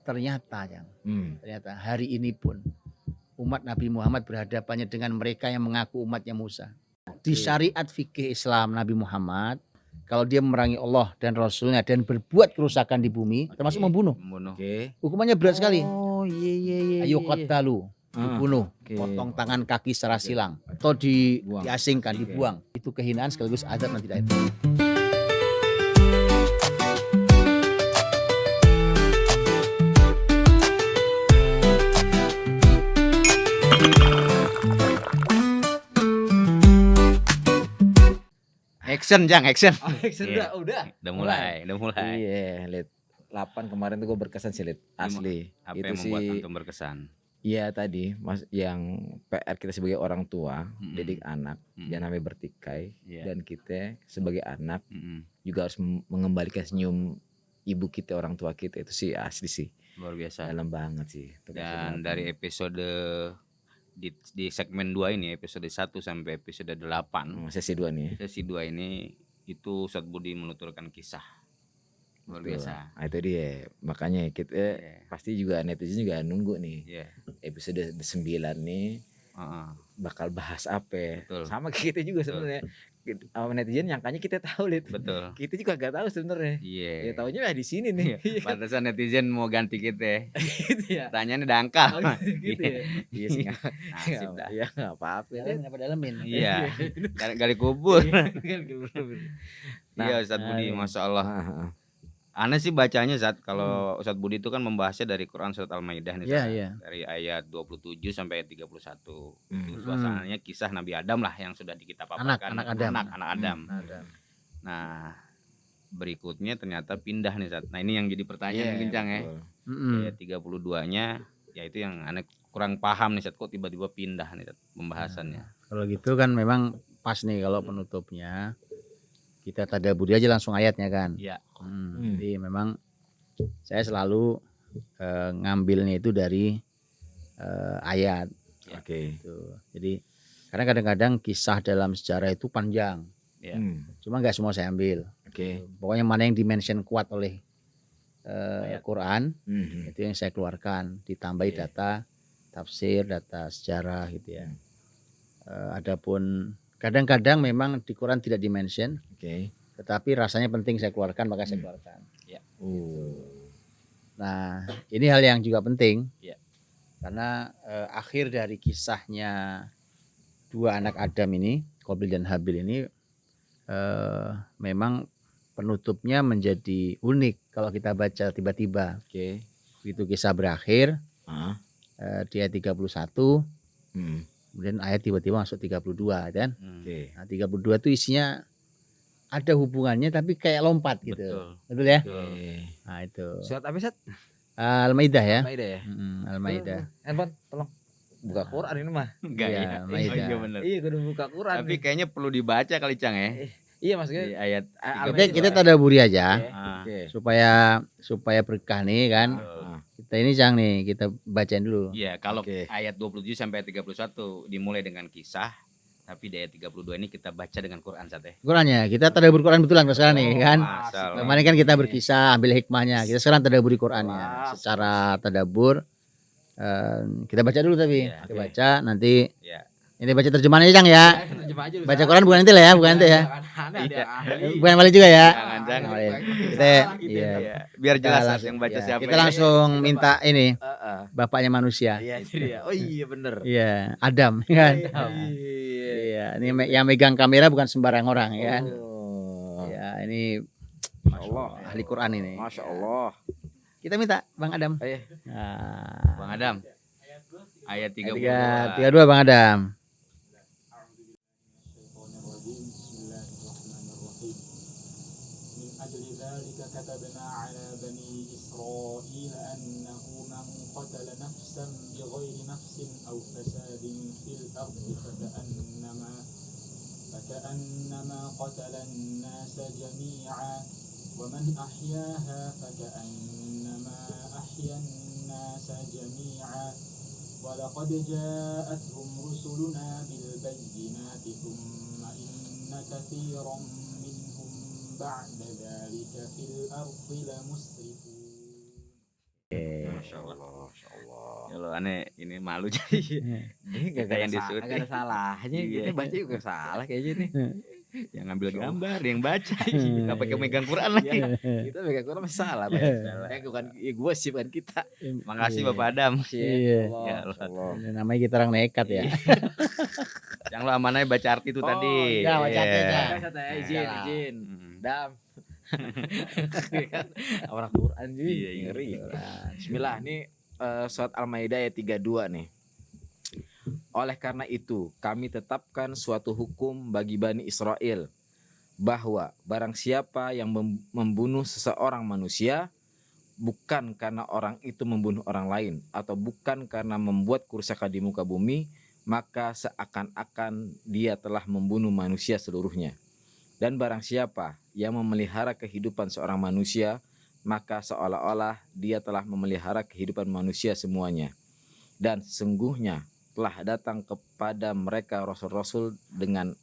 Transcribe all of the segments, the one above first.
ternyata hari ini pun umat Nabi Muhammad berhadapannya dengan mereka yang mengaku umatnya Musa. Di syariat fikih Islam Nabi Muhammad, kalau dia memerangi Allah dan Rasulnya dan berbuat kerusakan di bumi, termasuk membunuh. Hukumannya berat sekali. Oh iya. Ayo qatalu, dibunuh, potong tangan kaki secara silang, atau diasingkan, dibuang. Itu kehinaan sekaligus azab nanti di akhirat. Action Jang, action. Action udah mulai. Iya, Lid. 8 kemarin tuh gue berkesan sih, Lid. Asli. Apa itu yang membuat sih antum berkesan? iya tadi Mas, yang PR kita sebagai orang tua, didik anak, jangan sampai bertikai. Dan kita sebagai anak juga harus mengembalikan senyum ibu kita, orang tua kita. Itu sih asli sih. Luar biasa. Dalam banget sih. Dan dari episode di segmen 2 ini, episode 1 sampai episode 8, sesi 2 nih. Sesi 2 ini itu Ustadz Budi menuturkan kisah luar biasa. Nah, itu dia. Makanya kita pasti juga netizen juga nunggu nih. Episode 9 nih bakal bahas apa. Betul. Sama kita juga sebenarnya. Netizen nyangkanya kita tahu, Lid. Betul. Kita juga gak tahu sebenarnya. Ya taunya di sini nih. Pantesan netizen mau ganti kita. Gitu ya. Tanyanya dangkal. Gitu ya. Iya sih. Nasib dah. Ya enggak apa-apa. Kenapa dalemin? Iya. Gali kubur. Nah, iya Ustadz Budi, Masya Allah. Aneh sih bacanya Zat, kalau Ustadz Budi itu kan membahasnya dari Quran surat Al-Maidah nih, dari ayat 27 sampai ayat 31. Itu suasananya kisah Nabi Adam lah yang sudah kita paparkan, anak Adam. Nah, berikutnya ternyata pindah nih Zat. Nah, ini yang jadi pertanyaan mungkin Cang ya. Ayat 32-nya ya itu yang aneh kurang paham nih Zat, kok tiba-tiba pindah nih Zat pembahasannya. Kalau gitu kan memang pas nih kalau penutupnya. Kita tadaburi aja langsung ayatnya kan. Iya. Jadi memang saya selalu ngambilnya itu dari ayat. Oke. Gitu. Jadi karena kadang-kadang kisah dalam sejarah itu panjang. Cuma nggak semua saya ambil. Pokoknya mana yang dimention kuat oleh Quran, itu yang saya keluarkan. Ditambahi data tafsir, data sejarah gitu ya. Adapun kadang-kadang memang di Quran tidak dimention, tetapi rasanya penting saya keluarkan, maka saya keluarkan. Nah, ini hal yang juga penting, karena akhir dari kisahnya dua anak Adam ini, Qabil dan Habil ini, memang penutupnya menjadi unik kalau kita baca tiba-tiba. Begitu kisah berakhir, di ayat 31. Kemudian ayat tiba-tiba masuk 32 kan. Nah, 32 itu isinya ada hubungannya tapi kayak lompat gitu. Betul ya? Nah, itu. Surat apa, Sat? Al-Maidah ya. Al-Maidah ya. Al-Maidah. Handphone tolong buka Quran ini mah. Enggak ya. Maidah. Iya benar. Iya, kudu buka Quran. Tapi kayaknya perlu dibaca kali Cang ya. Iya maksudnya di ayat kita tadaburi aja. Supaya berkah nih kan. Kita ini Cang nih, kita bacain dulu. Iya, kalau ayat 27 sampai 31 dimulai dengan kisah, tapi di ayat 32 ini kita baca dengan Quran Sat ya. Qurannya, kita tadabur Quran betulan sekarang nih kan. Masalah. Kemarin kan kita berkisah, ambil hikmahnya. Kita sekarang tadaburi Qurannya. Secara tadabur kita baca dulu tapi. Kita baca nanti. Ini baca terjemahannya Cang ya. Baca Quran bukan nanti lah ya, bukan nanti ya. Bukan Wali juga ya. Jangan. Kita biar jelas yang baca siapa. Kita langsung minta ini bapaknya manusia. Oh iya bener. Iya, Adam kan. Iya, ini yang megang kamera bukan sembarang orang ya kan. Ya, ini Masya Allah, ahli Quran ini. Masya Allah. Kita minta Bang Adam. Bang Adam. Ayat 32. 32 Bang Adam. كتبنا على بني إسرائيل أنه من قتل نفسا بغير نفس أو فساد في الأرض فكأنما قتل الناس جميعا ومن أحياها فكأنما أحيا الناس جميعا ولقد جاءتهم رسلنا بالبينات ثم إن كثيرا منهم بعد ذلك في الأرض لمسرفون. Masya Allah. Masya Allah. Ya lo aneh ini malu jadi. Ini Kita yang disuruh. gak ada salahnya. Iya. Kita baca juga salah kayaknya nih. Yang ngambil gambar, yang baca. Iya. Nggak pakai megang Quran lagi. Kita megang Quran masih salah. Salah. Bukan gue sih, bukan kita. Makasih Iya. Bapak Adam. Iya. Ya Allah. Allah. Namanya kita orang nekat ya. Yang lo amanahnya baca arti itu tadi. iya, baca arti aja. Izin. Hmm. Dam. Kan orang Quran juga Iya, iya. ngeri. Bismillah, ini surat Al-Maidah ayat 32 nih. Oleh karena itu, kami tetapkan suatu hukum bagi Bani Israel bahwa barang siapa yang membunuh seseorang manusia bukan karena orang itu membunuh orang lain atau bukan karena membuat kerusakan di muka bumi, maka seakan-akan dia telah membunuh manusia seluruhnya. Dan barang siapa yang memelihara kehidupan seorang manusia, maka seolah-olah dia telah memelihara kehidupan manusia semuanya. Dan sesungguhnya telah datang kepada mereka rasul-rasul dengan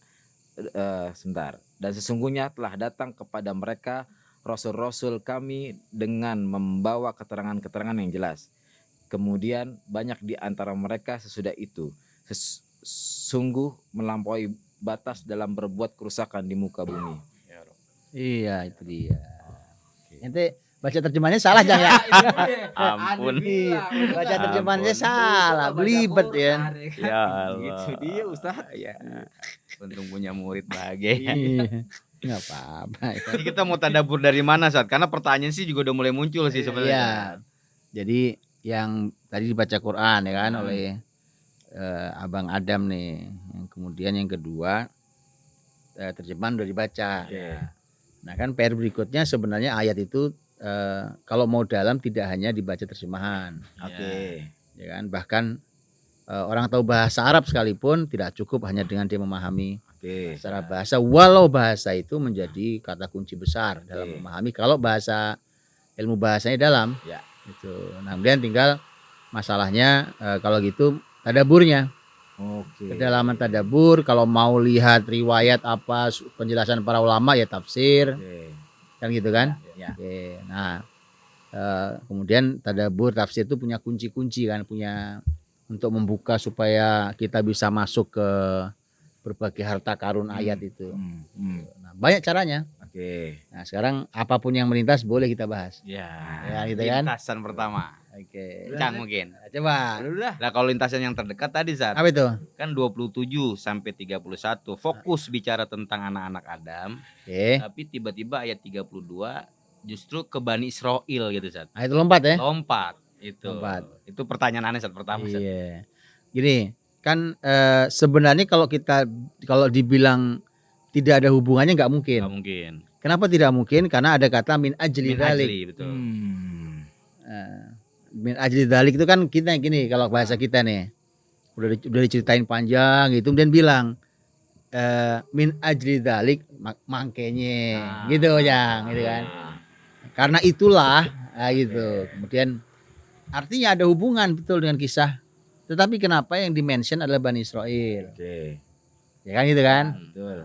dan sesungguhnya telah datang kepada mereka rasul-rasul kami dengan membawa keterangan-keterangan yang jelas. Kemudian banyak di antara mereka sesudah itu sungguh melampaui batas dalam berbuat kerusakan di muka bumi. Iya, itu dia. Ente baca terjemahannya salah Jang ya? Ampun. Baca terjemahannya Ampun. salah, belibet ya. Ya Allah. Gitu dia Ustaz. Ya. Untung punya murid bahagia. Iya. Enggak apa-apa. Ya. Ini kita mau tadabbur dari mana saat? Karena pertanyaan sih juga udah mulai muncul sih sebenarnya. Iya. Jadi yang tadi dibaca Quran ya kan oleh Abang Adam nih. Yang kemudian yang kedua terjemahan udah dibaca. Iya. Nah kan PR berikutnya sebenarnya ayat itu kalau mau dalam tidak hanya dibaca terjemahan. Oke. Ya kan bahkan orang tahu bahasa Arab sekalipun tidak cukup hanya dengan dia memahami secara bahasa, walau bahasa itu menjadi kata kunci besar dalam memahami kalau bahasa ilmu bahasanya dalam. Ya. Itu. Nah, kemudian tinggal masalahnya kalau gitu tadaburnya. Oke. Kedalaman tadabur, kalau mau lihat riwayat apa penjelasan para ulama ya tafsir. Kan gitu kan? Ya. Oke. Nah, kemudian tadabur tafsir itu punya kunci-kunci kan, punya untuk membuka supaya kita bisa masuk ke berbagai harta karun ayat itu. Nah, banyak caranya. Oke. Nah, sekarang apapun yang melintas boleh kita bahas. Ya, gitu kan? lintasan pertama. Oke. Cang mungkin. Nah, coba. Nah, kalau lintasan yang terdekat tadi Zat, Apa itu? kan 27 sampai 31 fokus bicara tentang anak-anak Adam. Oke. Tapi tiba-tiba ayat 32 justru ke Bani Israel gitu Zat. Nah, itu lompat ya? Lompat itu. Lompat. Itu pertanyaan aneh Zat pertama Zat. Iya. Gini, kan sebenarnya kalau dibilang tidak ada hubungannya nggak mungkin. Nggak mungkin. Kenapa tidak mungkin? Karena ada kata min ajli Min dzalik. ajli, betul. Min ajli dzalik itu kan kita gini kalau bahasa kita nih. Udah diceritain panjang gitu kemudian bilang min ajli dzalik mangkenye gitu ya, gitu kan. Karena itulah gitu. Kemudian artinya ada hubungan betul dengan kisah. Tetapi kenapa yang dimention adalah Bani Israel? Oke. Ya kan gitu kan? Betul.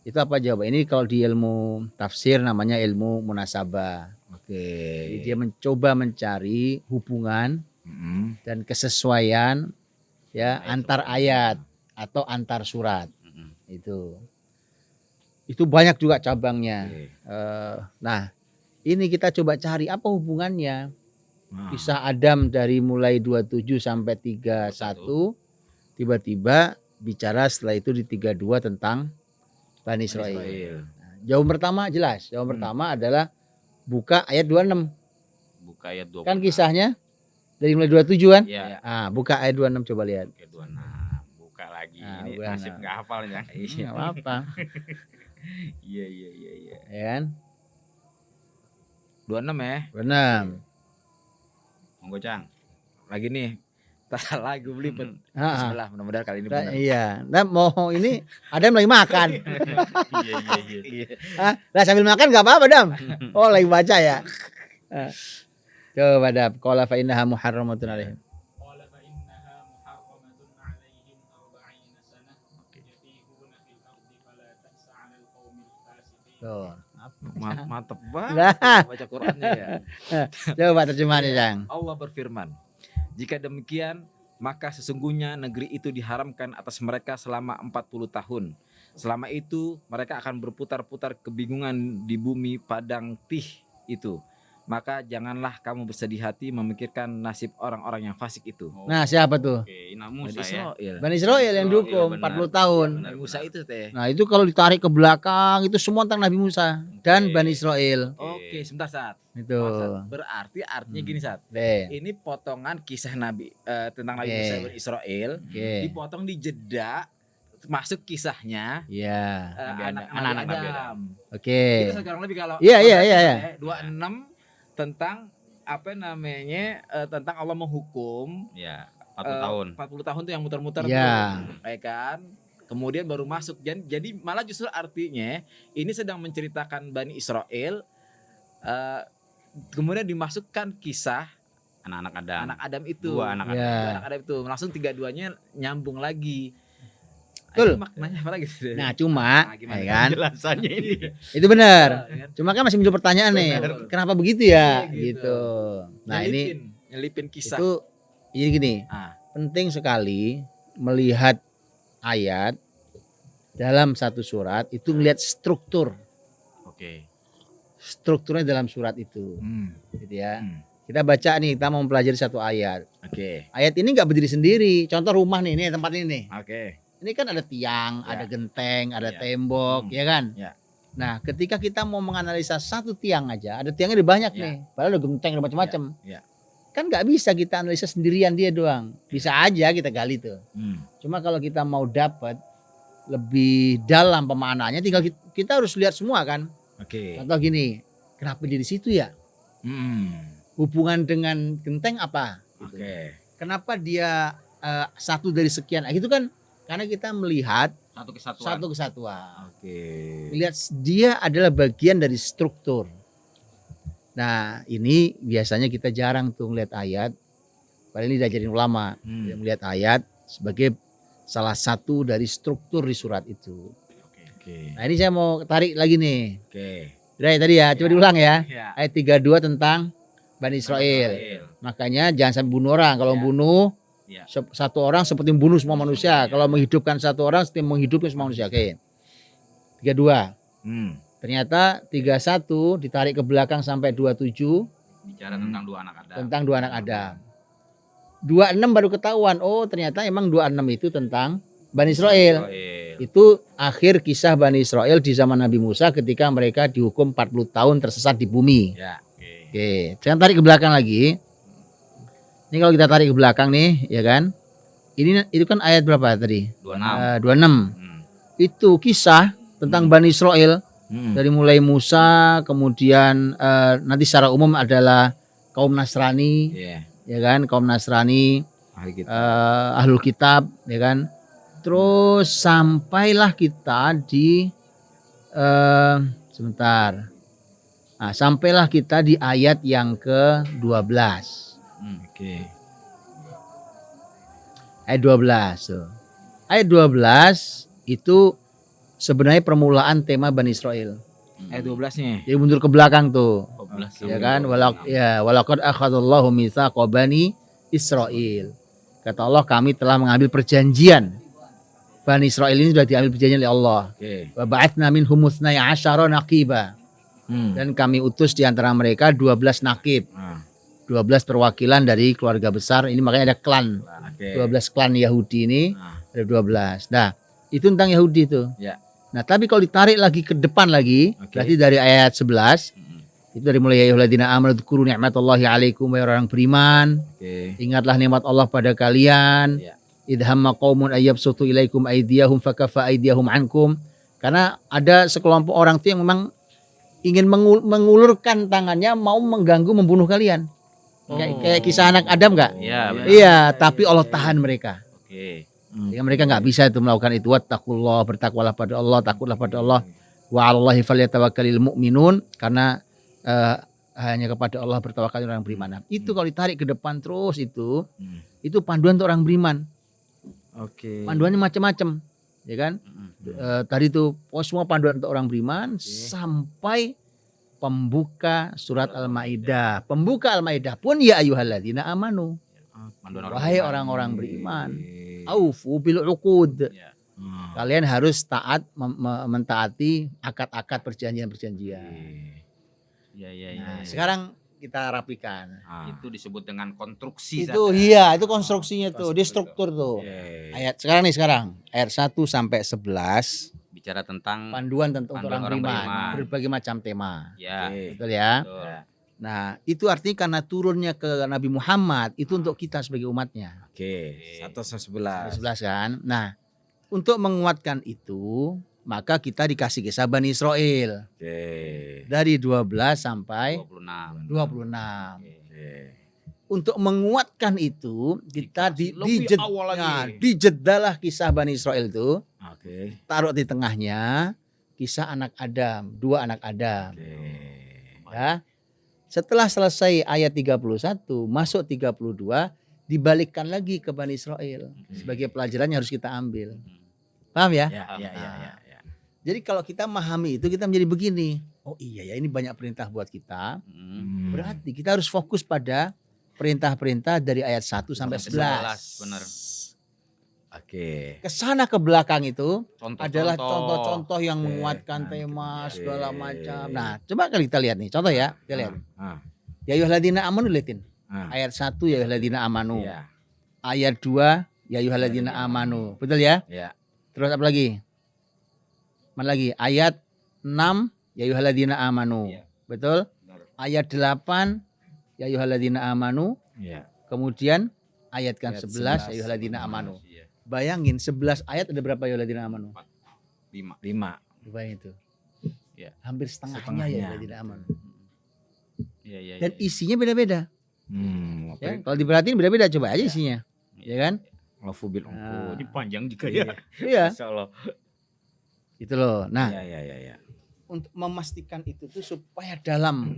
Itu apa jawaban? Ini kalau di ilmu tafsir namanya ilmu munasabah. Oke. Jadi dia mencoba mencari hubungan dan kesesuaian ya antar ayat atau antar surat. Itu banyak juga cabangnya. Nah, ini kita coba cari apa hubungannya. Kisah Adam dari mulai 27 sampai 31 tiba-tiba bicara setelah itu di 32 tentang Bani Israel. Nah, jawaban pertama jelas. Jawaban pertama adalah buka ayat 26. Buka ayat 26. Kan kisahnya dari mulai 27 kan? Iya. Ah, buka ayat 26 coba lihat. Ayat 26. Buka lagi. Nah, Ini bukan. nasib enggak hafal ya. Enggak apa-apa. Iya. Ya kan? 26 ya. Benar. Monggo Cang. Lagi nih. Tak lagi belibet. Ah, Bismillah, mudah-mudahan kali ini benar. iya. Nah, mau ini Adam lagi makan. Iya. Lah sambil makan enggak apa-apa, Dam. Oh, lagi baca ya. Coba Dam, qala fa innaha muharramatun alaihim. قال فإنها محرمة عليهم 40 سنة يتيهون في الأرض فلا تأس على القوم الفاسقين. Tuh, apa Mantep banget Nah. baca Qur'annya ya. Coba terjemahannya, Cang. Allah berfirman, jika demikian maka sesungguhnya negeri itu diharamkan atas mereka selama 40 tahun. Selama itu mereka akan berputar-putar kebingungan di bumi padang tih itu. Maka janganlah kamu bersedih hati memikirkan nasib orang-orang yang fasik itu. Nah, siapa tuh? Oke, Musa ya. Bani Israil yang dihukum 40 tahun. Nabi Musa itu teh. Nah, itu kalau ditarik ke belakang itu semua tentang Nabi Musa dan Bani Israil. Oke, sebentar Sat. Itu. Berarti artinya gini Sat. Deh. Ini potongan kisah Nabi tentang Nabi Musa dan Israel dipotong di jeda masuk kisahnya Iya. anak-anak Nabi Adam. Oke. Itu sekarang lebih kalau Iya. 26 tentang apa namanya tentang Allah menghukum Ya, 40 tahun. 40 tahun tuh yang muter-muter Ya. tuh, ya kan? Kemudian baru masuk jadi malah justru artinya ini sedang menceritakan Bani Israel kemudian dimasukkan kisah Anak-anak Adam. anak Adam itu. Dua anak Adam. Ya. Dua anak Adam itu langsung tiga-duanya nyambung lagi. Betul. Itu maknanya apa lagi? Nah, cuma gimana? ya kan? Jelasannya ini. Itu benar. Kan? Cuma kan masih muncul pertanyaan nih. Benar. Kenapa begitu ya? Iya, gitu. Gitu. Nah, nyelipin kisah. itu jadi gini. Ah. Penting sekali melihat ayat dalam satu surat itu melihat struktur. Oke. Strukturnya dalam surat itu. Gitu ya. Kita baca nih, kita mau mempelajari satu ayat. Oke. Ayat ini nggak berdiri sendiri. Contoh rumah nih, ini tempat ini nih. Oke. Ini kan ada tiang, Ya. ada genteng, ada Ya. tembok, ya kan? Ya. Nah, ketika kita mau menganalisa satu tiang aja, ada tiangnya ada banyak Ya. nih. Padahal ada genteng, ada macam-macam. Ya. Kan nggak bisa kita analisa sendirian dia doang. Bisa aja kita gali tuh. Hmm. Cuma kalau kita mau dapat lebih dalam pemaknaannya, tinggal kita harus lihat semua kan. Oke. Contoh gini, kenapa dia di situ ya? Hubungan dengan genteng apa? Gitu. Oke. Kenapa dia satu dari sekian? Nah, gitu kan? Karena kita melihat Satu kesatuan. satu kesatuan. Oke. Lihat dia adalah bagian dari struktur. Nah, ini biasanya kita jarang tuh melihat ayat. Padahal ini diajarin ulama. Dia melihat ayat sebagai salah satu dari struktur di surat itu. Oke. Nah, ini saya mau tarik lagi nih. Oke. Udah ya tadi ya, coba diulang ya. Ya. Ayat 32 tentang Bani Israel. Makanya jangan sampai bunuh orang. Kalau bunuh satu orang seperti membunuh semua manusia. Kalau menghidupkan satu orang seperti menghidupkan semua manusia. Oke. 32. Ternyata 31 ditarik ke belakang sampai 27 Bicara tentang dua anak Adam. tentang dua anak Adam. 26 baru ketahuan. Oh, ternyata emang 26 itu tentang Bani Israel. Itu akhir kisah Bani Israel di zaman Nabi Musa ketika mereka dihukum 40 tahun tersesat di bumi. Ya. Oke, sekarang tarik ke belakang lagi. Ini kalau kita tarik ke belakang nih, ya kan? Itu kan ayat berapa tadi? 26. 26. Itu kisah tentang Bani Israel dari mulai Musa, kemudian nanti secara umum adalah kaum Nasrani, ya kan? Kaum Nasrani, Ahlul Kitab, ya kan? Terus sampailah kita di sebentar. Nah, sampailah kita di ayat yang ke-12. Oke. Ayat 12. Tuh. Ayat 12 itu sebenarnya permulaan tema Bani Israel. Ayat 12-nya. Jadi mundur ke belakang tuh. 12. Ya kan? Walaqad akhadallahu mitsaqa Bani Israil. Kata Allah, kami telah mengambil perjanjian. Bani Israil ini sudah diambil perjanjian oleh Allah. Wa ba'atsna minhum 12 naqiba. Dan kami utus di antara mereka 12 nakib. 12 perwakilan dari keluarga besar. Ini makanya ada klan. 12 klan Yahudi ini ada 12. Nah, itu tentang Yahudi itu. Ya. Nah, tapi kalau ditarik lagi ke depan lagi, berarti dari ayat 11 itu dari mulai ya ayyuhalladzina amanu dzkuru ni'matallahi 'alaikum wahai orang beriman. Ingatlah nikmat Allah pada kalian. Idh hamma qaumun ayyabsutu ilaikum aydiyahum fakaffa aydiyahum ankum. Karena ada sekelompok orang itu yang memang ingin mengulurkan tangannya mau mengganggu membunuh kalian. Kayak kisah anak Adam enggak? Iya, tapi Allah tahan mereka. Sehingga mereka enggak bisa itu melakukan itu. Wattaqullah, bertakwalah pada Allah, takutlah pada Allah. Wa 'alallahi falyatawakkalul mu'minun, karena hanya kepada Allah bertawakal orang beriman. Itu kalau ditarik ke depan terus itu panduan untuk orang beriman. Panduannya macam-macam, ya kan? Tadi itu semua panduan untuk orang beriman sampai pembuka surat Al-Maidah. Pembuka Al-Maidah pun ya ayyuhalladzina amanu. Wahai orang-orang beriman. Aufu bil uqud. Kalian harus taat mentaati akad-akad perjanjian-perjanjian. Nah, sekarang kita rapikan. Itu disebut dengan konstruksi. Itu iya, itu konstruksinya tuh, di struktur tuh. Ayat sekarang ayat 1 sampai 11 bicara tentang panduan tentang orang beriman, berbagai macam tema. Ya. Betul ya? Betul. Nah, itu artinya karena turunnya ke Nabi Muhammad itu untuk kita sebagai umatnya. 1 sampai 11. 11 kan. Nah, untuk menguatkan itu maka kita dikasih kisah Bani Israel. Dari 12 sampai 26. Untuk menguatkan itu kita dijedalah kisah Bani Israel itu. Taruh di tengahnya kisah anak Adam, 2 anak Adam. Ya. Setelah selesai ayat 31 masuk 32 dibalikkan lagi ke Bani Israel sebagai pelajaran yang harus kita ambil. Paham ya? Ya. Jadi kalau kita memahami itu kita menjadi begini. Oh iya ya, ini banyak perintah buat kita. Berarti kita harus fokus pada perintah-perintah dari ayat 1 sampai 11. Benar. Kesana ke belakang itu adalah contoh-contoh yang menguatkan tema segala macam. Nah, coba kali kita lihat nih, contoh ya. Kita lihat. Ya ayyuhalladzina amanu liatin. Ayat 1 ya ayyuhalladzina amanu. Ayat 2 ya ayyuhalladzina amanu. Betul ya? Terus apa lagi? Mana lagi? Ayat 6 ya ayyuhalladzina amanu. Betul? Ayat 8 ya ayyuhalladzina amanu. Kemudian ayat 11 ya ayyuhalladzina amanu. Bayangin 11 ayat ada berapa ya ayyuhalladzina amanu? 5. Bayangin itu. Hampir setengahnya ya ayyuhalladzina amanu. Dan isinya beda-beda. Ya, kalau diperhatiin beda-beda, coba aja isinya. Ya kan? Ini panjang juga ya. Iya. Insyaallah. Itu loh. Nah, ya. Untuk memastikan itu tuh supaya dalam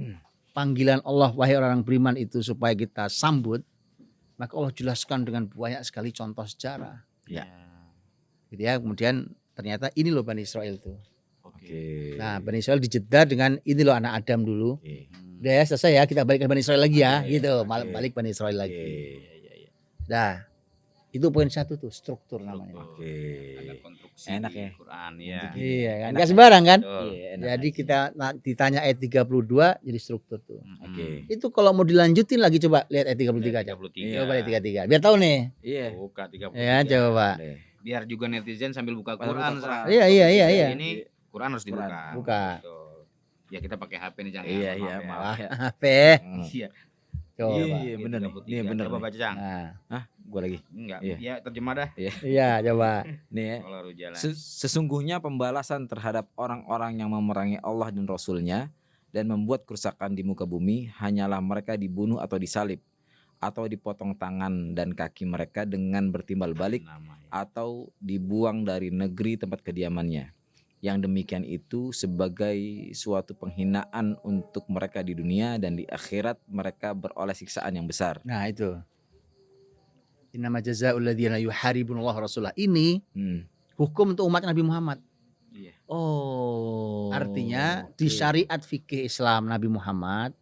panggilan Allah wahai orang beriman itu supaya kita sambut, maka Allah jelaskan dengan banyak sekali contoh sejarah. Gitu ya. Kemudian ternyata ini loh Bani Israel tuh. Nah, Bani Israel dijeda dengan ini loh anak Adam dulu. Udah ya selesai ya, kita balik ke Bani Israel lagi ya, gitu. Balik Bani Israel lagi. Nah, itu poin 1 tuh, struktur namanya. Ada konstruksi enak di ya. Quran ya. Iya kan, nggak sembarang kan? Jadi Enak. kita ditanya ayat 32 jadi struktur tuh. Itu Itu kalau mau dilanjutin lagi coba lihat ayat 33 aja. 33. Coba lihat 33. Biar tahu nih. Buka 33. Ya, coba. Biar juga netizen sambil buka Quran. Iya. Ini Quran harus dibuka. Buka. Betul. Ya kita pakai HP nih jangan. Maaf ya. HP. Iya. Coba. Iya benar nih. Ini benar. Coba baca Cang. Nah, Gua lagi. Enggak. Iya. Ya terjemah dah. iya coba. Nih ya. Kalau harus jalan. Sesungguhnya pembalasan terhadap orang-orang yang memerangi Allah dan Rasul-Nya dan membuat kerusakan di muka bumi hanyalah mereka dibunuh atau disalib atau dipotong tangan dan kaki mereka dengan bertimbal balik atau dibuang dari negeri tempat kediamannya. Yang demikian itu sebagai suatu penghinaan untuk mereka di dunia dan di akhirat mereka beroleh siksaan yang besar. Nah, itu. Innama jazaa'ul ladzina yuharibunallaha rasulah. Ini hukum untuk umat Nabi Muhammad. Iya. Artinya di syariat fikih Islam Nabi Muhammad,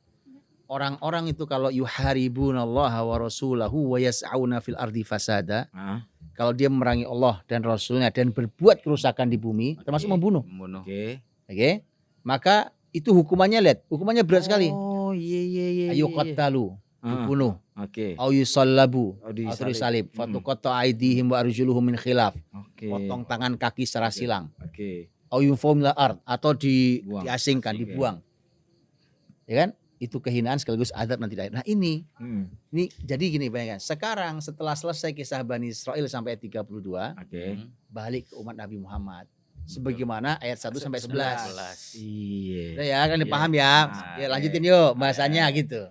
orang-orang itu kalau yuharibunallaha wa rasulahu wa yas'auna fil ardi fasada, kalau dia memerangi Allah dan Rasulnya dan berbuat kerusakan di bumi, termasuk membunuh. Oke. Maka itu hukumannya hukumannya berat sekali. Iya. Ayu qatalu, dibunuh. Au yusallabu, atau disalib. Fatuqatta aydihim wa arjuluhum min khilaf. Potong tangan kaki secara silang. Au yunfaw minal ard, atau diasingkan, dibuang. Ya kan? Itu kehinaan sekaligus adab nanti akhir. Nah, ini jadi gini bayangkan. Sekarang setelah selesai kisah Bani Israil sampai ayat 32, balik ke umat Nabi Muhammad. Sebagaimana ayat 1 sampai 11. Iya. Udah ya, kan dipaham ya. Ya lanjutin yuk bahasanya gitu.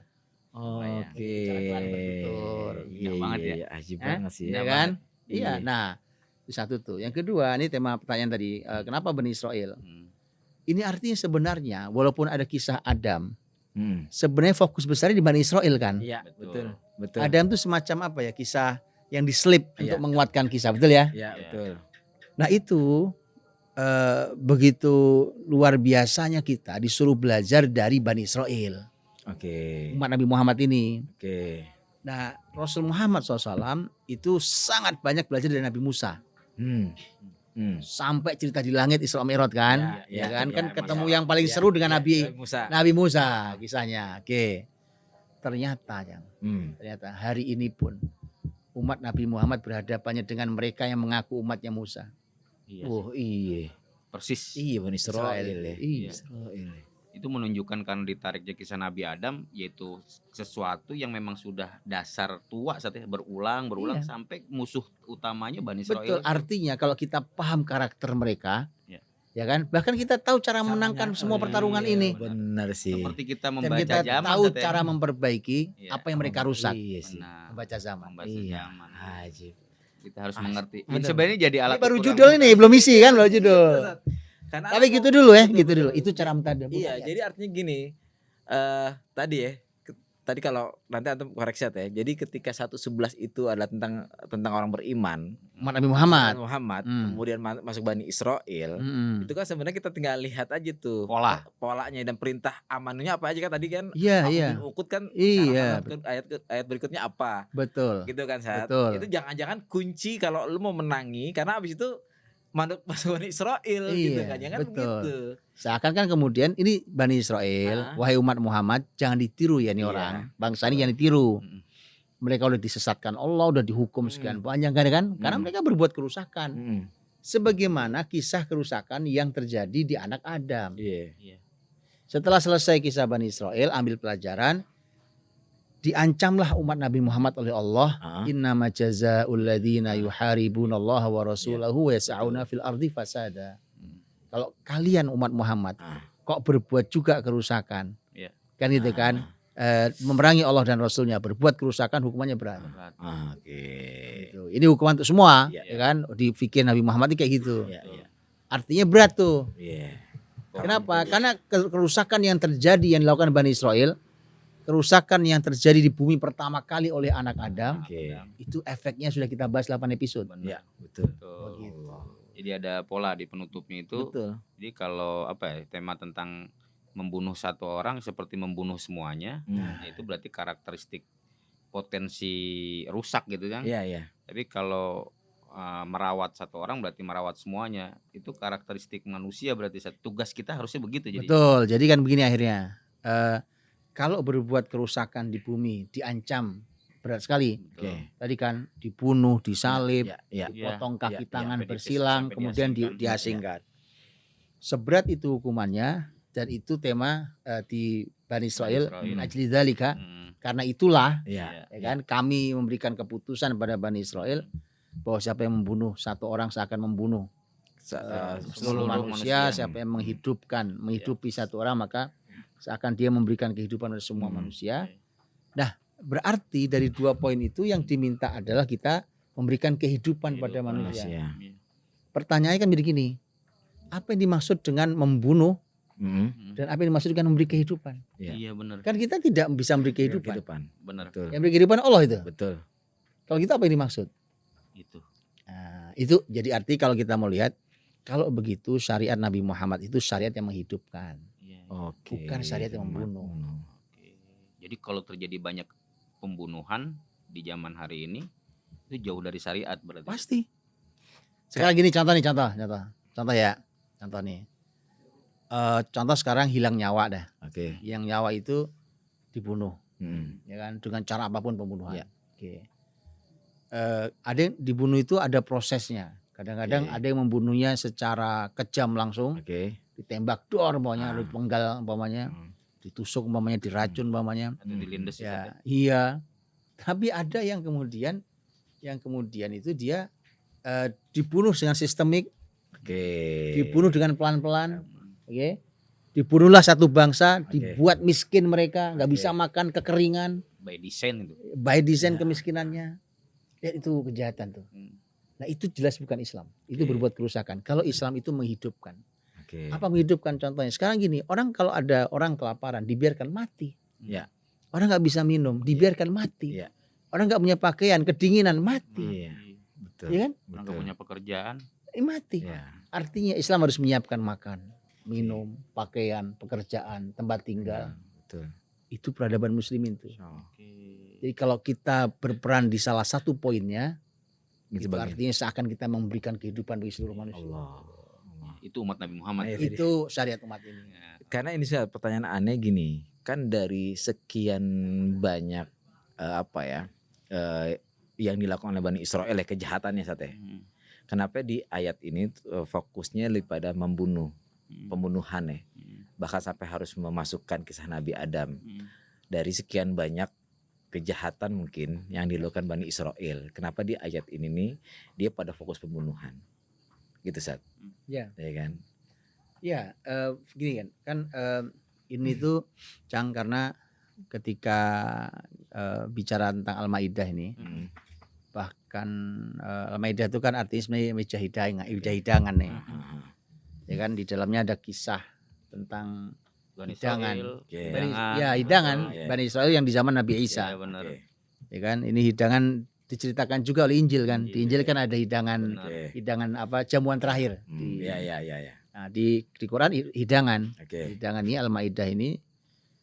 Iya banget ya. Ajib banget sih. Iya kan? Iya. Nah, itu satu tuh. Yang kedua, ini tema pertanyaan tadi, kenapa Bani Israil? Ini artinya sebenarnya walaupun ada kisah Adam, sebenarnya fokus besarnya di Bani Israil kan? Iya, betul. Adam tuh semacam apa ya? Kisah yang diselip untuk menguatkan kisah, betul ya? Iya, betul. Nah, itu begitu luar biasanya kita disuruh belajar dari Bani Israel. Umat Nabi Muhammad ini. Nah, Rasul Muhammad SAW itu sangat banyak belajar dari Nabi Musa. Sampai cerita di langit Isra Mi'raj kan, kan ketemu yang paling seru dengan Nabi Musa kisahnya. Ternyata ternyata hari ini pun umat Nabi Muhammad berhadapannya dengan mereka yang mengaku umatnya Musa. Iya. Persis. Iya, Bani Israel. Israel. Itu menunjukkan karena ditariknya kisah Nabi Adam, yaitu sesuatu yang memang sudah dasar tua saatnya berulang sampai musuh utamanya Bani Israel. Betul, artinya kalau kita paham karakter mereka, ya kan, bahkan kita tahu cara menangkan semua pertarungan ini. Benar sih. Seperti kita membaca dan kita zaman, tahu cara memperbaiki apa yang mereka rusak. Membaca zaman. Ajib. Kita harus mengerti. Sebenarnya jadi alat. Ini baru judul ini, belum isi kan, baru judul. Tapi gitu dulu ya, gitu dulu. Itu cara mentadabbur. Iya, jadi artinya gini. Tadi kalau nanti antum koreksi ya. Jadi ketika 1:11 itu adalah tentang orang beriman, umat Nabi Muhammad. Kemudian masuk Bani Israel. Itu kan sebenarnya kita tinggal lihat aja tuh polanya dan perintah amanunya apa aja kan tadi kan. Iya. Ukut kan. Iya. Ayat berikutnya apa? Betul. Gitu kan Sat. Betul. Itu jangan-jangan kunci kalau lu mau menangi karena abis itu masuk Bani Israel gitu kan. Jangan begitu. Seakan kan kemudian ini Bani Israel, wahai umat Muhammad, jangan ditiru ya nih orang. Bangsa ini jangan ditiru. Mereka udah disesatkan Allah, udah dihukum sekian banyak kan? Karena mereka berbuat kerusakan. Sebagaimana kisah kerusakan yang terjadi di anak Adam. Setelah selesai kisah Bani Israel, ambil pelajaran, diancamlah umat Nabi Muhammad oleh Allah, innama jazaa'ul ladzina yuharibunallaha wa rasulahu wa yas'auna fil ardi fasada. Kalau kalian umat Muhammad kok berbuat juga kerusakan, kan gitu kan, memerangi Allah dan Rasulnya, berbuat kerusakan hukumannya berat. Gitu. Ini hukuman untuk semua, ya kan? Di fikir Nabi Muhammad ini kayak gitu. Artinya berat tuh. Kenapa? Karena kerusakan yang terjadi yang dilakukan Bani Israel, kerusakan yang terjadi di bumi pertama kali oleh anak Adam, itu efeknya sudah kita bahas 8 episode. Betul. Jadi ada pola di penutupnya itu. Jadi kalau tema tentang membunuh satu orang seperti membunuh semuanya, itu berarti karakteristik potensi rusak gitu kan. Tapi kalau merawat satu orang berarti merawat semuanya, itu karakteristik manusia berarti tugas kita harusnya begitu. Betul. Jadi kan begini akhirnya. Kalau berbuat kerusakan di bumi diancam berat sekali. Tadi kan dibunuh, disalib, dipotong kaki tangan bersilang, kemudian diasingkan. Seberat itu hukumannya, dan itu tema di Bani Israel. Ajli dzalika, karena itulah kan kami memberikan keputusan pada Bani Israel bahwa siapa yang membunuh satu orang seakan membunuh seluruh manusia. Siapa yang menghidupi satu orang maka seakan dia memberikan kehidupan pada semua manusia. Nah, berarti dari 2 poin itu yang diminta adalah kita memberikan kehidupan pada manusia. Pertanyaannya kan jadi gini, apa yang dimaksud dengan membunuh dan apa yang dimaksud dengan memberi kehidupan? Iya benar. Kan kita tidak bisa memberi kehidupan. Benar. Yang memberi kehidupan Allah itu. Betul. Kalau kita apa yang dimaksud? Itu jadi arti kalau kita mau lihat, kalau begitu syariat Nabi Muhammad itu syariat yang menghidupkan. Bukan syariat yang membunuh. Jadi kalau terjadi banyak pembunuhan di zaman hari ini, itu jauh dari syariat berarti. Pasti. Sekarang gini contoh ya. Contoh nih. Contoh sekarang hilang nyawa dah. Yang nyawa itu dibunuh. Ya kan, dengan cara apapun pembunuhan. Ada yang dibunuh itu ada prosesnya. Kadang-kadang ada yang membunuhnya secara kejam langsung. Ditembak dor umpamanya, dipenggal umpamanya, ditusuk umpamanya, diracun umpamanya. Dilindes iya. Tapi ada yang kemudian itu dia dibunuh dengan sistemik. Dibunuh dengan pelan-pelan. Dibunuhlah satu bangsa, dibuat miskin mereka, nggak bisa makan, kekeringan. By design itu. By design kemiskinannya. Ya, itu kejahatan tuh. Nah, itu jelas bukan Islam. Itu berbuat kerusakan. Kalau Islam itu menghidupkan. Apa menghidupkan contohnya? Sekarang gini, orang kalau ada orang kelaparan dibiarkan mati. Orang nggak bisa minum, dibiarkan mati. Orang nggak punya pakaian, kedinginan, mati. Betul. Iya kan? Orang nggak punya pekerjaan, Mati. Artinya Islam harus menyiapkan makan, minum, pakaian, pekerjaan, tempat tinggal. Betul. Itu peradaban muslimin tuh. Jadi kalau kita berperan di salah satu poinnya, itu artinya seakan kita memberikan kehidupan bagi seluruh manusia. Allah. Itu umat Nabi Muhammad. Itu syariat umat ini. Karena ini pertanyaan aneh gini, kan dari sekian banyak yang dilakukan oleh Bani Israel kejahatannya Kenapa di ayat ini fokusnya lebih pada membunuh, pembunuhan bahkan sampai harus memasukkan kisah Nabi Adam. Dari sekian banyak kejahatan mungkin yang dilakukan Bani Israel, kenapa di ayat ini nih dia pada fokus pembunuhan? Gitu Sat. Ya. Ya kan? Ya, gini kan ini tuh Cang, karena ketika bicara tentang Al-Maidah ini, bahkan Al-Maidah itu kan artinya sebenarnya meja hidangan nih. Ya kan, di dalamnya ada kisah tentang hidangan. Hidangan Bani Israel yang di zaman Nabi Isa. Ya kan, ini hidangan diceritakan juga oleh Injil kan. Di Injil kan ada hidangan jamuan terakhir. Nah, di Quran hidangan. Hidangan ini Al-Maidah ini.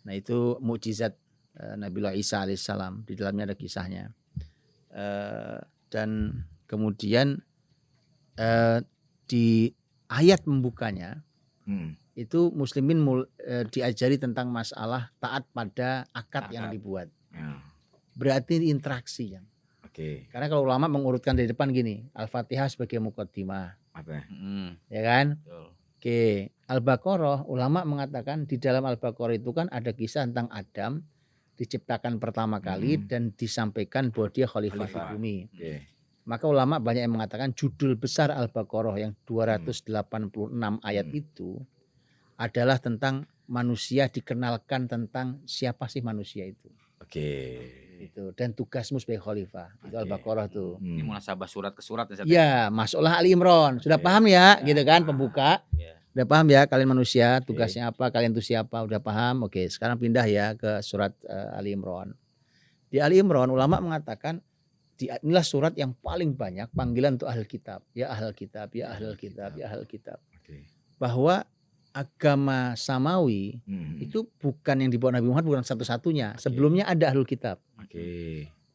Nah, itu mukjizat Nabiullah Isa alaihissalam. Di dalamnya ada kisahnya. Dan kemudian di ayat membukanya itu muslimin diajari tentang masalah taat pada akad yang dibuat. Berarti interaksi ya. Karena kalau ulama mengurutkan dari depan gini, Al-Fatihah sebagai muqaddimah. Ya kan? Oke, Al-Baqarah ulama mengatakan di dalam Al-Baqarah itu kan ada kisah tentang Adam diciptakan pertama kali dan disampaikan bahwa dia khalifah di bumi. Maka ulama banyak yang mengatakan judul besar Al-Baqarah yang 286 ayat itu adalah tentang manusia, dikenalkan tentang siapa sih manusia itu. Itu dan tugasmu sebagai khalifah. Itu Al-Baqarah tuh. Ini munasabah surat ke surat ya. Ya, masuklah Ali Imran. Sudah paham ya, gitu kan pembuka. Udah paham ya kalian manusia, tugasnya apa, kalian itu siapa, udah paham. Oke, sekarang pindah ya ke surat Ali Imran. Di Ali Imran ulama mengatakan inilah surat yang paling banyak panggilan untuk ahli kitab. Ya ahlul kitab, ya ahlul kitab, ya ahlul kitab. Bahwa agama samawi itu bukan yang dibawa Nabi Muhammad, bukan satu-satunya. Sebelumnya ada ahlul kitab.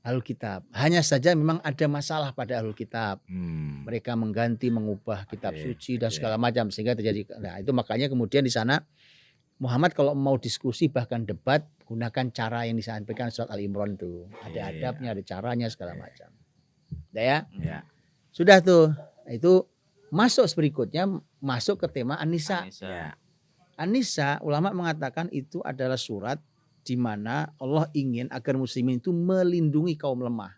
Ahlul kitab. Hanya saja memang ada masalah pada ahlul kitab. Mereka mengganti, mengubah kitab suci dan segala macam sehingga terjadi. Nah, itu makanya kemudian di sana Muhammad kalau mau diskusi bahkan debat gunakan cara yang disampaikan surat Al Imran tuh. Ada adabnya, ada caranya segala macam. Udah ya? Sudah tuh. Itu masuk berikutnya masuk ke tema An-Nisa. An-Nisa ulama mengatakan itu adalah surat di mana Allah ingin agar muslimin itu melindungi kaum lemah.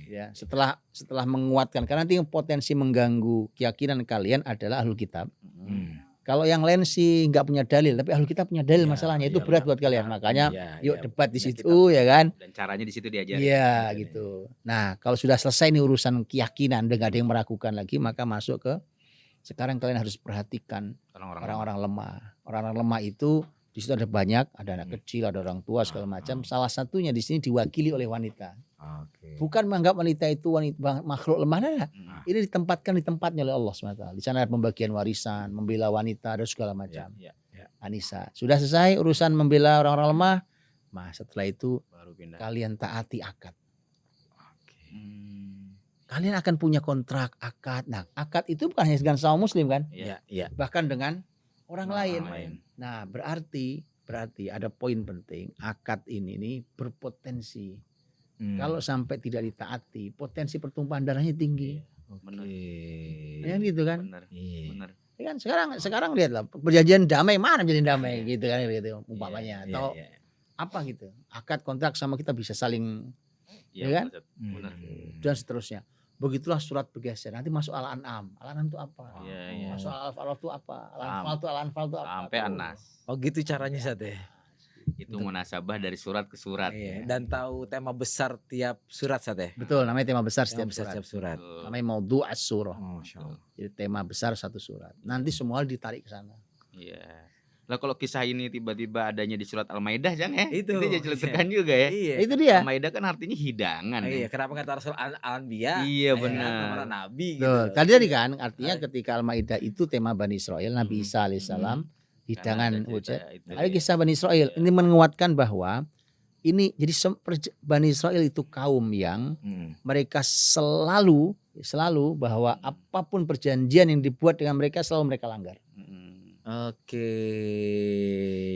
Ya, setelah menguatkan karena nanti yang potensi mengganggu keyakinan kalian adalah ahlul kitab. Kalau yang lain sih nggak punya dalil, tapi ahlul kitab punya dalil, masalahnya itu berat buat kalian. Makanya yuk debat di situ ya kan. Dan caranya di situ diajarin. Iya gitu. Nah, kalau sudah selesai nih urusan keyakinan dan nggak ada yang meragukan lagi, maka masuk ke sekarang kalian harus perhatikan orang-orang lemah. Orang-orang lemah itu di situ ada banyak, ada anak kecil, ada orang tua segala macam. Salah satunya di sini diwakili oleh wanita. Bukan menganggap wanita itu makhluk lemah, ini ditempatkan di tempatnya oleh Allah SWT. Di sana ada pembagian warisan, membela wanita dan segala macam. An-Nisa. Sudah selesai urusan membela orang-orang lemah. Nah, setelah itu baru kalian taati akad. Kalian akan punya kontrak akad. Nah, akad itu bukan hanya dengan sama muslim kan? Bahkan dengan orang lain. Nah, berarti ada poin penting. Akad ini nih berpotensi. Kalau sampai tidak ditaati, potensi pertumpahan darahnya tinggi. Ya gitu kan? Benar. Ya kan sekarang lihatlah perjanjian damai mana jadi damai gitu kan gitu umpamanya atau apa gitu. Akad kontrak sama kita bisa saling ya kan? Benar. Dan seterusnya. Begitulah surat bergeser. Nanti masuk Al-An'am. Al-An'am itu apa? Masuk Al-Anfal itu apa? Al-Anfal itu apa? Sampai An-Nas. Oh gitu caranya Sate. Itu munasabah dari surat ke surat. Dan tahu tema besar tiap surat Sate. Betul, namanya tema besar setiap surat. Namanya maudhu' as-surah. Jadi tema besar satu surat. Nanti semua ditarik ke sana. Lah kalau kisah ini tiba-tiba adanya di surat Al-Maidah jangan Itu jadi celetukan juga ya. Iya. Itu dia. Al-Maidah kan artinya hidangan Iya, ya. kenapa kata Rasul Al-Anbiya? Iya, kan, benar. para nabi gitu. Betul. Tadi kan artinya ketika Al-Maidah itu tema Bani Israel, Nabi Isa alaihissalam hidangan wujud. Ada kisah Bani Israel. Ini menguatkan bahwa ini jadi Bani Israel itu kaum yang mereka selalu bahwa apapun perjanjian yang dibuat dengan mereka selalu mereka langgar. Oke,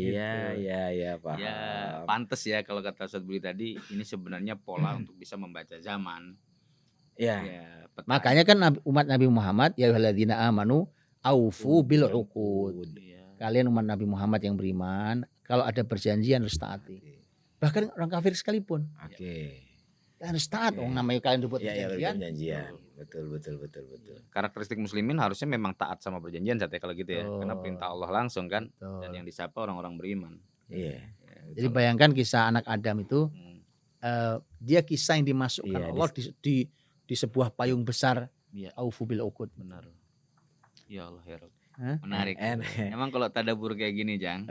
Gitu. ya paham. Ya pantes ya kalau kata Ustadz Budi tadi, ini sebenarnya pola untuk bisa membaca zaman. Ya. Peta. Makanya kan umat Nabi Muhammad, ya ayyuhalladzina amanu aufu bil uqud. Kalian umat Nabi Muhammad yang beriman, kalau ada perjanjian harus taati. Bahkan orang kafir sekalipun. Oke. Harus taat, namanya kalian dibuat perjanjian. Perjanjian. Betul. Karakteristik muslimin harusnya memang taat sama perjanjian saat kalau gitu ya. Karena perintah Allah langsung kan. Dan yang disapa orang-orang beriman. Iya. Jadi bayangkan kisah anak Adam itu, dia kisah yang dimasukkan Allah di sebuah payung besar. Aufu bil uqud. Benar. Ya Allah ya Rabb. Menarik. Emang kalau tadabbur kayak gini, Jang.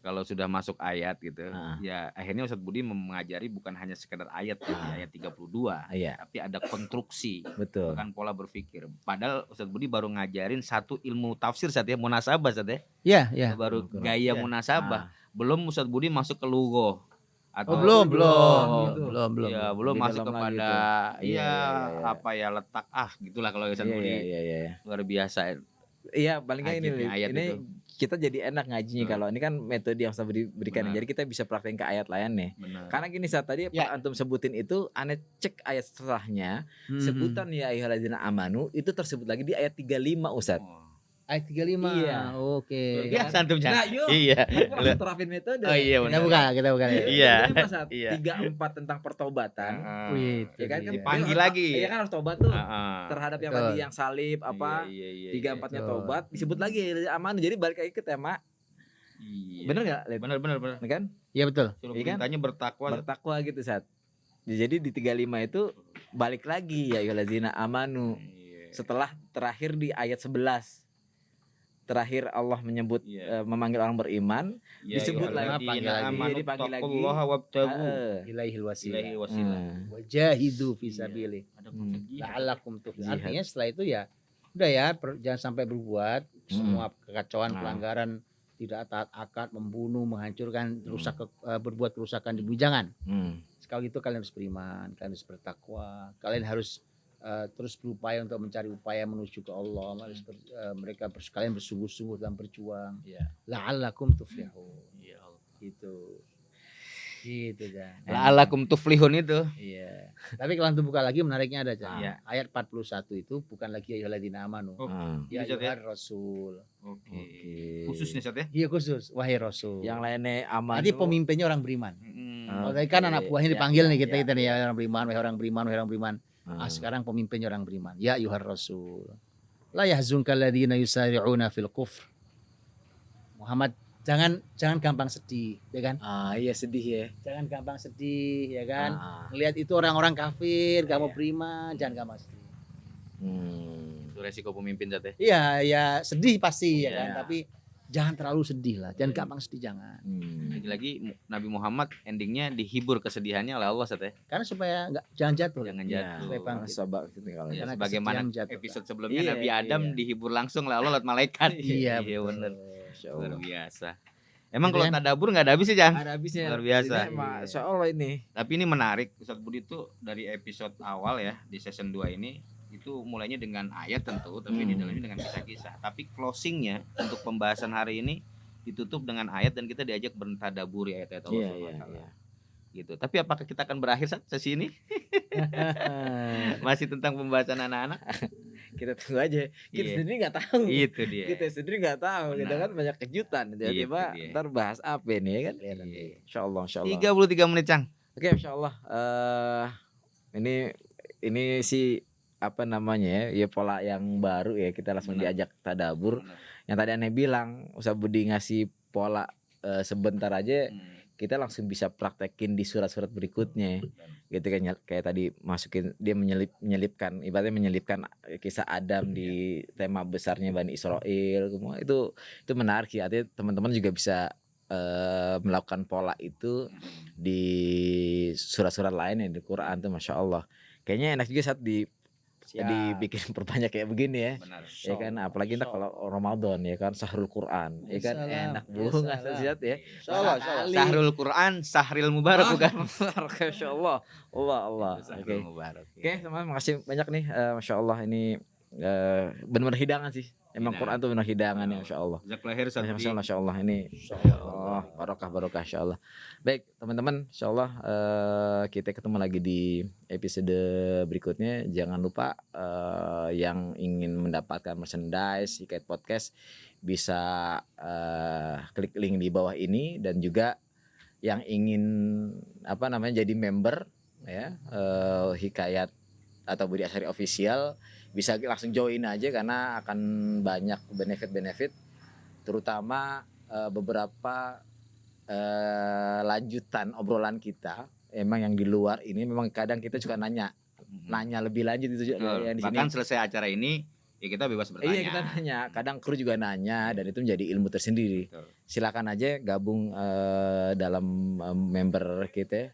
Kalau sudah masuk ayat gitu, ya akhirnya Ustadz Budi mengajari bukan hanya sekedar ayat di ayat 32, tapi ada konstruksi, bahkan pola berpikir. Padahal Ustadz Budi baru ngajarin satu ilmu tafsir saat ya, munasabah saat ya. Iya. Baru gaya munasabah. Belum Ustadz Budi masuk ke lugo. Atau belum. Ya, belum masuk kepada apa ya letak gitulah kalau Ustadz Budi. Luar biasa. Iya, paling nggak ini itu. Kita jadi enak ngajinya kalau ini kan metode yang saya berikan. Jadi kita bisa praktekin ke ayat lain nih. Karena gini saat tadi antum sebutin itu, aneh cek ayat setelahnya, sebutan ya ayyuhalladzina amanu itu tersebut lagi di ayat 35 Ustadz. Ayat 35. Iya. Oke. Biasa antum Nah, yuk. Iya. Kita terapin metode. Oh iya benar. Kita buka. Iya. Jadi pas 34 tentang pertobatan. Ya kan dipanggil lagi. Iya kan harus tobat tuh. Terhadap yang tadi yang salib apa? 34-nya tobat disebut lagi aman. Jadi balik lagi ke tema. Iya. Bener enggak? Bener. Kan? Kan? Iya betul. Perintahnya bertakwa. Bertakwa gitu saat. Jadi di 35 itu balik lagi ya ayyuhallazina amanu. Setelah terakhir di ayat 11. Terakhir Allah menyebut memanggil orang beriman, disebut lagi dipanggil lagi ilaihil wasilah wajahidu fisabilillah la'allakum tuflihun. Artinya setelah itu ya udah ya jangan sampai berbuat semua kekacauan, pelanggaran, tidak taat akad, membunuh, menghancurkan, berbuat kerusakan di bumi, jangan. Sekali itu kalian harus beriman, kalian harus bertakwa, kalian harus terus berupaya untuk mencari upaya menuju ke Allah. Mereka kalian bersungguh-sungguh dalam berjuang. La'allakum tuflihun. Gitu kan. La'allakum tuflihun itu. Iya. Tapi kalau antum buka lagi menariknya ada aja. Ayat 41 itu bukan lagi ayyuhalladzina amanu. Ya ayyuhar rasul. Oke. Khusus nih Sat ya? Iya khusus, wahai rasul. Yang lainnya aman. Tadi pemimpinnya orang beriman. Tadi kan anak buahnya dipanggil nih kita nih ya, orang beriman, wahai orang beriman. Sekarang pemimpinnya orang beriman. Ya ayyuhar rasul. La yahzunka alladziina yusari'una fil kufr. Muhammad, jangan gampang sedih, ya kan? Iya sedih ya. Jangan gampang sedih, ya kan? Melihat itu orang-orang kafir, kamu beriman, jangan gampang sedih. Itu resiko pemimpin Zat ya? Iya, ya sedih pasti ya kan, tapi jangan terlalu sedih lah, jangan gampang sedih, jangan. Lagi-lagi Nabi Muhammad endingnya dihibur kesedihannya oleh Allah Zat ya? Karena supaya jangan jatuh. Jangan jatuh. Sebagaimana episode sebelumnya Nabi Adam dihibur langsung oleh Allah lewat malaikat. Iya benar. Luar biasa. Emang kalau tadabbur nggak ada habisnya Jang? Ada habisnya. Luar biasa. Masya Allah ini. Tapi ini menarik, Ustadz Budi itu dari episode awal ya di season 2 ini itu mulainya dengan ayat tentu, tapi di dalamnya dengan kisah-kisah. Tapi closingnya untuk pembahasan hari ini ditutup dengan ayat dan kita diajak bertadabbur ayat-ayat Allah SWT. Gitu. Tapi apakah kita akan berakhir sesi ini? Masih tentang pembahasan anak-anak? Kita tunggu aja. Kita sendiri nggak tahu. Itu dia. Kita sendiri nggak tahu. Kita kan banyak kejutan. Tiba-tiba ntar bahas apa ini kan? Insyaallah. 33 menit Cang. Oke, insyaallah. Ini sih apa namanya ya pola yang baru ya, kita langsung diajak tadabbur. Yang tadi aneh bilang Ustaz Budi ngasih pola sebentar aja kita langsung bisa praktekin di surat-surat berikutnya gitu kan, kayak tadi masukin dia menyelipkan ibaratnya menyelipkan kisah Adam di tema besarnya Bani Israel, semua itu menarik sih. Artinya teman-teman juga bisa melakukan pola itu di surat-surat lain yang di Quran tuh, Masya Allah. Kayaknya enak juga saat dibikin perbanyak kayak begini ya. Benar. Ya kan, apalagi ntar kalau Ramadan ya kan, Sahrul Quran ya kan, enak banget Zat ya. Insyaallah. Sahrul Quran, Sahril Mubarak bukan. Masya Allah. Allah. Oke. Oke, teman-teman, makasih banyak nih. Masya Allah, ini benar-benar hidangan sih. Emang Quran tuh benar hidangan ya, Masya Allah. Masya Allah, ini barokah Insya Allah. Baik teman-teman, Insya Allah kita ketemu lagi di episode berikutnya. Jangan lupa yang ingin mendapatkan merchandise Hikayat Podcast bisa klik link di bawah ini, dan juga yang ingin jadi member ya Hikayat atau Budi Asyari Official bisa langsung join aja, karena akan banyak benefit, terutama beberapa lanjutan obrolan kita. Emang yang di luar ini memang kadang kita juga nanya lebih lanjut itu yang di sini. Bahkan selesai acara ini ya kita bebas bertanya. Iya, kita nanya, kadang kru juga nanya, dan itu menjadi ilmu tersendiri. Betul. Silakan aja gabung dalam member kita,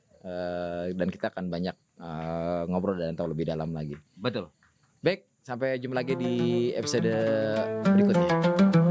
dan kita akan banyak ngobrol dan tahu lebih dalam lagi. Betul. Baik, sampai jumpa lagi di episode berikutnya.